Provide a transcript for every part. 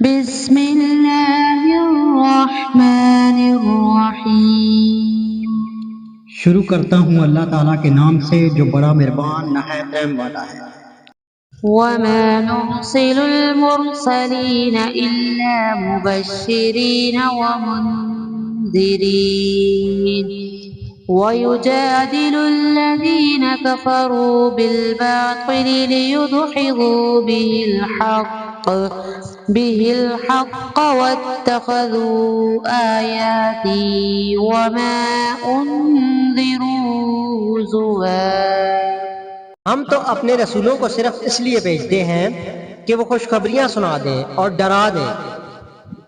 بسم اللہ الرحمن الرحیم۔ شروع کرتا ہوں اللہ تعالیٰ کے نام سے جو بڑا مہربان نہایت رحم والا ہے۔ وما نرسل المرسلین الا مبشرین ومنذرین ويجادل الذين كفروا بالباطل ليدحضوا به الحق واتخذوا آياتي وما أنذروا هزوا۔ ہم تو اپنے رسولوں کو صرف اس لیے بھیجتے ہیں کہ وہ خوشخبریاں سنا دیں اور ڈرا دیں۔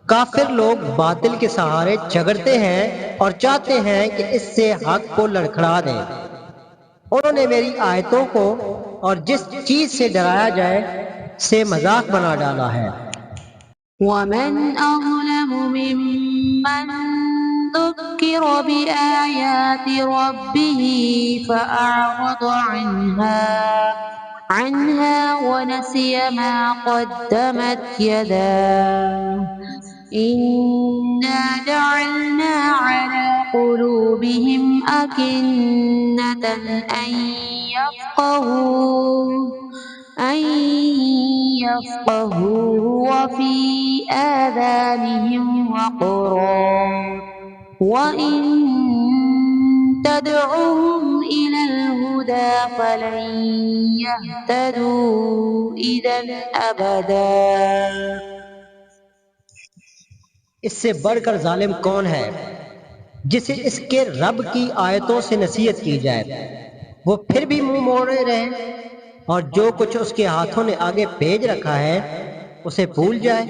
کافر لوگ باطل کے سہارے جھگڑتے ہیں اور چاہتے ہیں کہ اس سے حق کو لڑکھڑا دیں۔ انہوں نے میری آیتوں کو اور جس چیز سے ڈرایا جائے سے مذاق بنا ڈالا ہے۔ ومن أظلم ممن ذكر بآيات ربه فأعرض عنها ونسي ما قدمت يداه إنا جعلنا على قلوبهم أكنة أن يفقهوا وفي آذانهم وقرا وإن تدعوهم إلى الهدى فلن يهتدوا إذا أبدا۔ اس سے بڑھ کر ظالم کون ہے جسے اس کے رب کی آیتوں سے نصیحت کی جائے وہ پھر بھی منہ موڑے رہے اور جو کچھ اس کے ہاتھوں نے آگے بھیج رکھا ہے اسے بھول جائے۔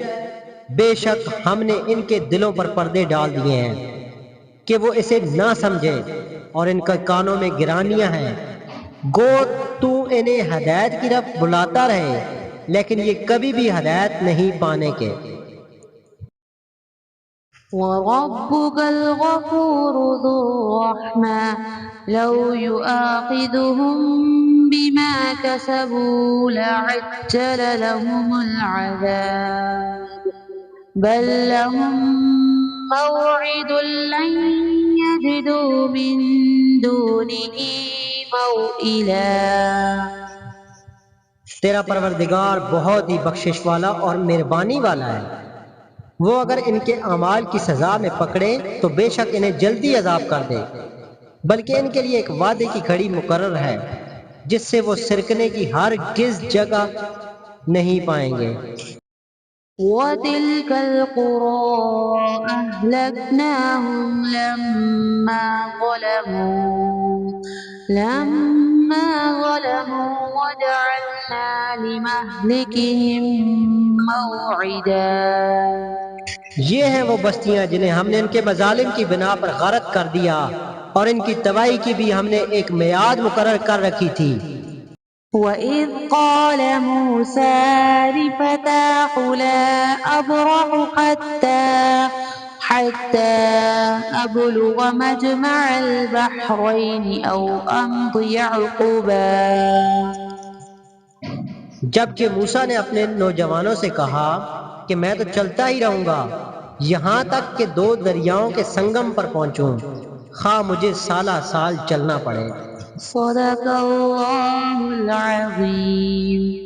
بے شک ہم نے ان کے دلوں پر پردے ڈال دیے ہیں کہ وہ اسے نہ سمجھے اور ان کے کانوں میں گرانیاں ہیں۔ گو تو انہیں ہدایت کی طرف بلاتا رہے لیکن یہ کبھی بھی ہدایت نہیں پانے کے۔ وَرَبُّكَ الْغَفُورُ ذُو الرَّحْمَةِ لَوْ يُؤَاخِذُهُم بِمَا كَسَبُوا لَعَجَّلَ لَهُمُ الْعَذَابَ بَل لَّهُم مَّوْعِدٌ لَّن يَجِدُوا مِن دُونِهِ مَوْئِلًا۔ تیرا پروردگار بہت ہی بخشش والا اور مہربانی والا ہے، وہ اگر ان کے اعمال کی سزا میں پکڑے تو بے شک انہیں جلدی عذاب کر دے، بلکہ ان کے لیے ایک وعدے کی گھڑی مقرر ہے جس سے وہ سرکنے کی ہرگز جگہ نہیں پائیں گے۔ وَتِلْكَ الْقُرَىٰ أَهْلَكْنَاهُمْ لَمَّا ظَلَمُوا وَجَعَلْنَا لِمَهْلِكِهِم مَّوْعِدًا۔ یہ ہیں وہ بستیاں جنہیں ہم نے ان کے مظالم کی بنا پر غرق کر دیا اور ان کی تباہی کی بھی ہم نے ایک میعاد مقرر کر رکھی تھی۔ وَإِذْ قَالَ مُوسَىٰ لِفَتَاهُ لَا أَبْرَحُ حَتَّىٰ أَبْلُغَ مَجْمَعَ الْبَحْرَيْنِ أَوْ أَمْضِيَ حُقُبًا۔ جبکہ موسیٰ نے اپنے نوجوانوں سے کہا کہ میں تو چلتا ہی رہوں گا یہاں تک کہ دو دریاؤں کے سنگم پر پہنچوں، خواہ مجھے سالہ سال چلنا پڑے۔ صدق اللہ العظیم۔